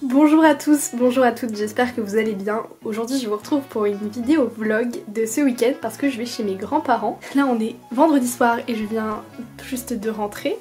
Bonjour à tous, bonjour à toutes, j'espère que vous allez bien. Aujourd'hui je vous retrouve pour une vidéo vlog de ce week-end parce que je vais chez mes grands-parents. Là on est vendredi soir et je viens juste de rentrer.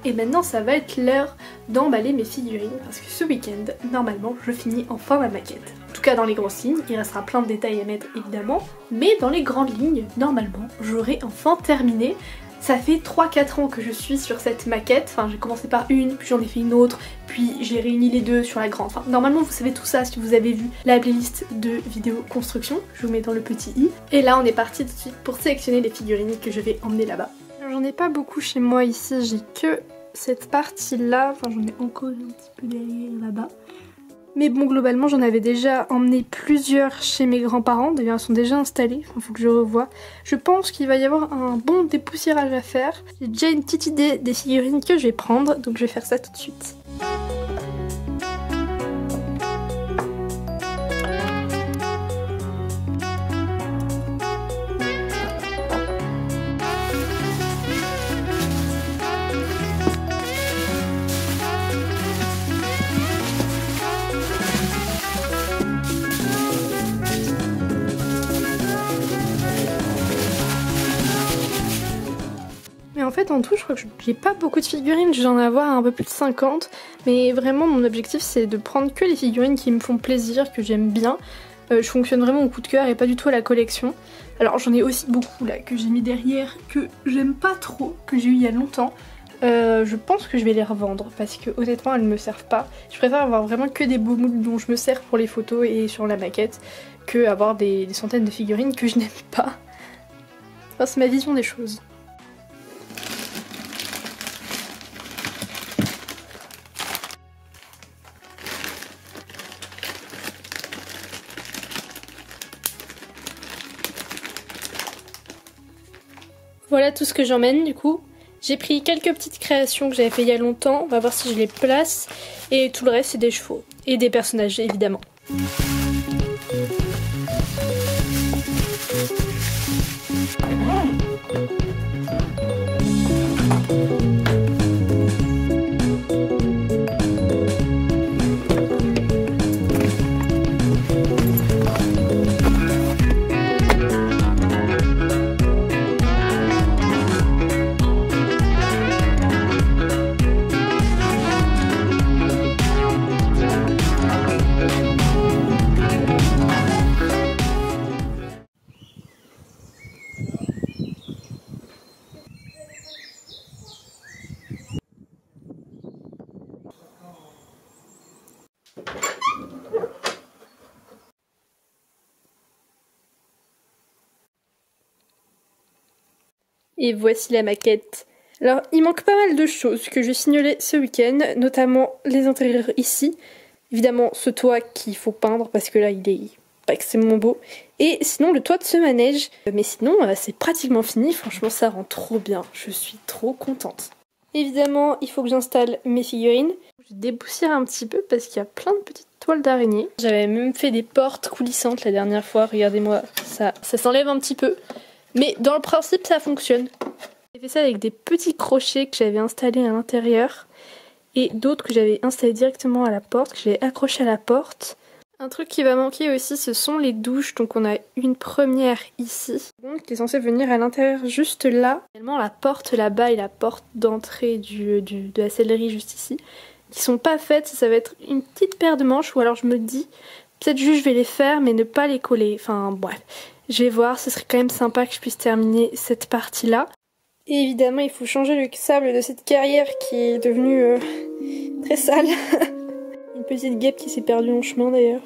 Et maintenant ça va être l'heure d'emballer mes figurines parce que ce week-end, normalement, je finis enfin ma maquette. En tout cas dans les grosses lignes, il restera plein de détails à mettre évidemment. Mais dans les grandes lignes, normalement, j'aurai enfin terminé. Ça fait 3-4 ans que je suis sur cette maquette, enfin j'ai commencé par une, puis j'en ai fait une autre, puis j'ai réuni les deux sur la grande. Enfin normalement vous savez tout ça si vous avez vu la playlist de vidéos construction, je vous mets dans le petit i. Et là on est parti tout de suite pour sélectionner les figurines que je vais emmener là-bas. J'en ai pas beaucoup chez moi ici, j'ai que cette partie là, enfin j'en ai encore un petit peu derrière là-bas. Mais bon, globalement, j'en avais déjà emmené plusieurs chez mes grands-parents. D'ailleurs, elles sont déjà installées. Il faut que je revoie. Je pense qu'il va y avoir un bon dépoussiérage à faire. J'ai déjà une petite idée des figurines que je vais prendre. Donc, je vais faire ça tout de suite. Mais en fait en tout je crois que j'ai pas beaucoup de figurines, je vais en avoir un peu plus de 50. Mais vraiment mon objectif c'est de prendre que les figurines qui me font plaisir, que j'aime bien. Je fonctionne vraiment au coup de cœur et pas du tout à la collection. Alors j'en ai aussi beaucoup là que j'ai mis derrière, que j'aime pas trop, que j'ai eu il y a longtemps. Je pense que je vais les revendre parce que honnêtement elles me servent pas. Je préfère avoir vraiment que des beaux moules dont je me sers pour les photos et sur la maquette que avoir des centaines de figurines que je n'aime pas. Enfin, c'est ma vision des choses. Voilà tout ce que j'emmène du coup. J'ai pris quelques petites créations que j'avais fait il y a longtemps, on va voir si je les place. Et tout le reste c'est des chevaux. Et des personnages évidemment. Et voici la maquette. Alors il manque pas mal de choses que je signalais ce week-end, notamment les intérieurs ici. Évidemment ce toit qu'il faut peindre parce que là il est pas extrêmement beau. Et sinon le toit de ce manège. Mais sinon c'est pratiquement fini, franchement ça rend trop bien, je suis trop contente. Évidemment il faut que j'installe mes figurines. Je dépoussière un petit peu parce qu'il y a plein de petites toiles d'araignée. J'avais même fait des portes coulissantes la dernière fois, regardez-moi, ça s'enlève un petit peu. Mais dans le principe ça fonctionne. J'ai fait ça avec des petits crochets que j'avais installés à l'intérieur et d'autres que j'avais installés directement à la porte, que j'avais accrochés à la porte. Un truc qui va manquer aussi ce sont les douches, donc on a une première ici, donc qui est censée venir à l'intérieur juste là. Également la porte là-bas et la porte d'entrée de la sellerie juste ici, qui sont pas faites, ça va être une petite paire de manches ou alors je me dis peut-être juste je vais les faire mais ne pas les coller, enfin bref. Je vais voir, ce serait quand même sympa que je puisse terminer cette partie-là. Et évidemment, il faut changer le sable de cette carrière qui est devenue très sale. Une petite guêpe qui s'est perdue en chemin d'ailleurs.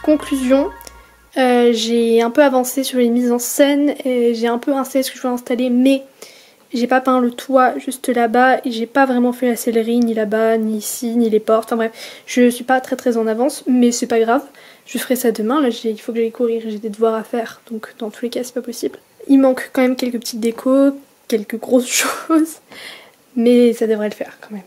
Conclusion, j'ai un peu avancé sur les mises en scène, et j'ai un peu installé ce que je voulais installer, mais j'ai pas peint le toit juste là-bas et j'ai pas vraiment fait la sellerie ni là-bas, ni ici, ni les portes. Enfin bref, je suis pas très en avance, mais c'est pas grave. Je ferai ça demain. Là, il faut que j'aille courir, j'ai des devoirs à faire, donc dans tous les cas, c'est pas possible. Il manque quand même quelques petites décos, quelques grosses choses, mais ça devrait le faire quand même.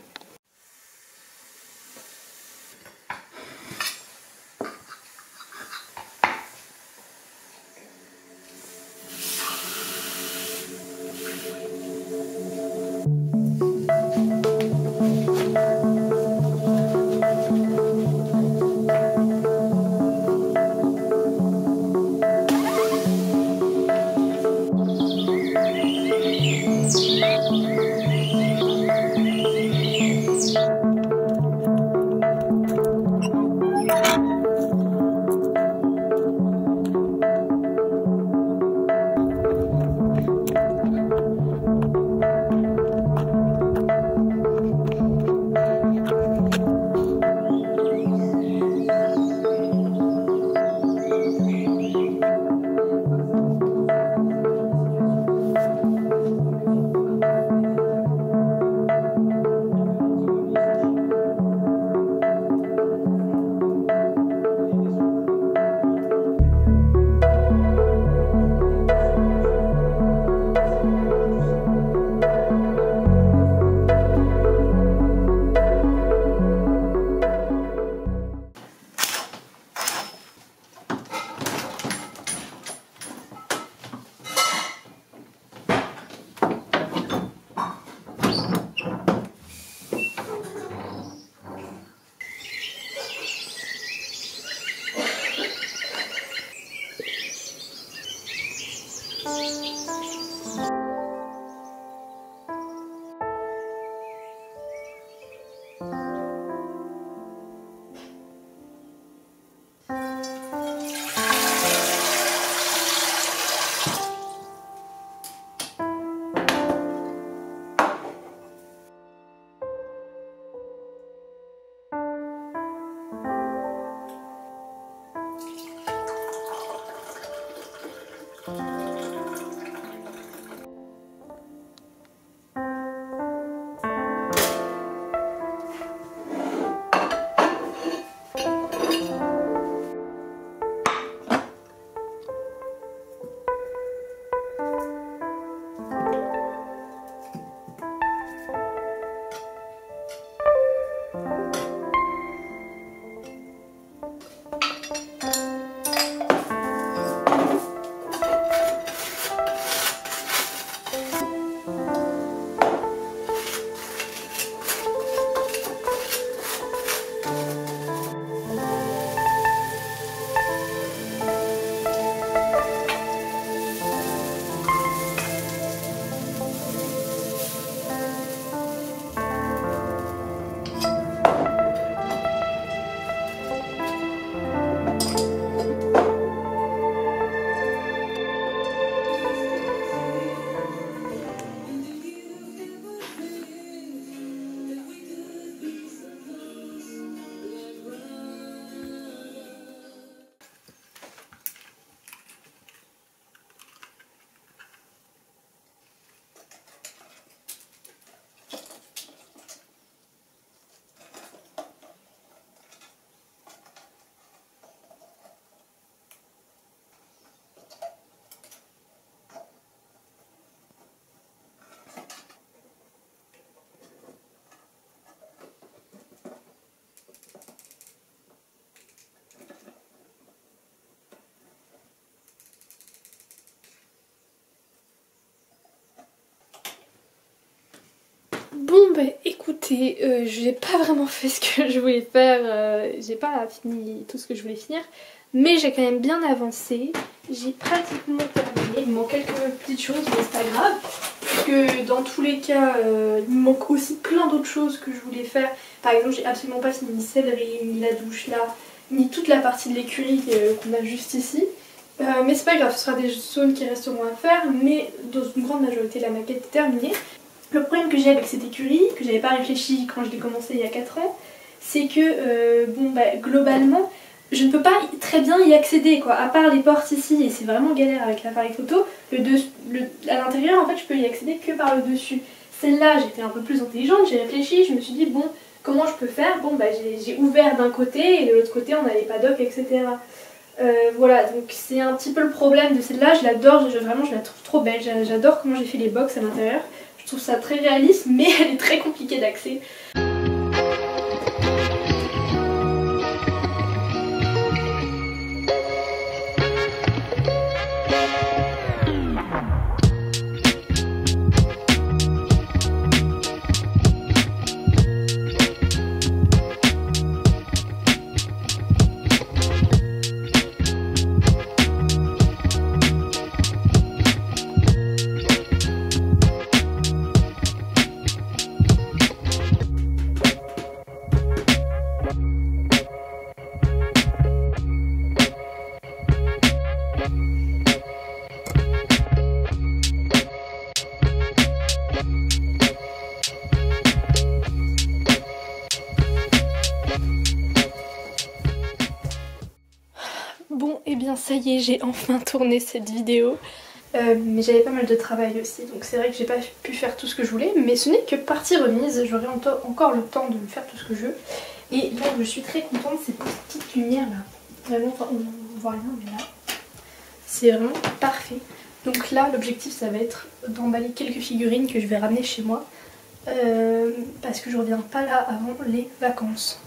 Bon bah écoutez, j'ai pas vraiment fait ce que je voulais faire, j'ai pas fini tout ce que je voulais finir, mais j'ai quand même bien avancé, j'ai pratiquement terminé, il me manque quelques petites choses mais c'est pas grave, parce que dans tous les cas il me manque aussi plein d'autres choses que je voulais faire. Par exemple j'ai absolument pas fini ni sellerie, ni la douche là, ni toute la partie de l'écurie qu'on a juste ici. Mais c'est pas grave, ce sera des zones qui resteront à faire, mais dans une grande majorité la maquette est terminée. Le problème que j'ai avec cette écurie, que j'avais pas réfléchi quand je l'ai commencé il y a 4 ans, c'est que bon bah globalement je ne peux pas très bien y accéder quoi, à part les portes ici, et c'est vraiment galère avec l'appareil photo. À l'intérieur en fait je peux y accéder que par le dessus. Celle-là j'étais un peu plus intelligente, j'ai réfléchi, je me suis dit bon comment je peux faire, bon bah j'ai ouvert d'un côté et de l'autre côté on a les paddocks etc. Voilà, donc c'est un petit peu le problème de celle-là, je l'adore, vraiment je la trouve trop belle, j'adore comment j'ai fait les box à l'intérieur. Je trouve ça très réaliste mais elle est très compliquée d'accès. Bon, et bien ça y est, j'ai enfin tourné cette vidéo. Mais j'avais pas mal de travail aussi, donc c'est vrai que j'ai pas pu faire tout ce que je voulais. Mais ce n'est que partie remise, j'aurai encore le temps de faire tout ce que je veux. Et donc je suis très contente de ces petites lumières là. Vraiment, enfin on voit rien, mais là, c'est vraiment parfait. Donc là, l'objectif ça va être d'emballer quelques figurines que je vais ramener chez moi. Parce que je reviens pas là avant les vacances.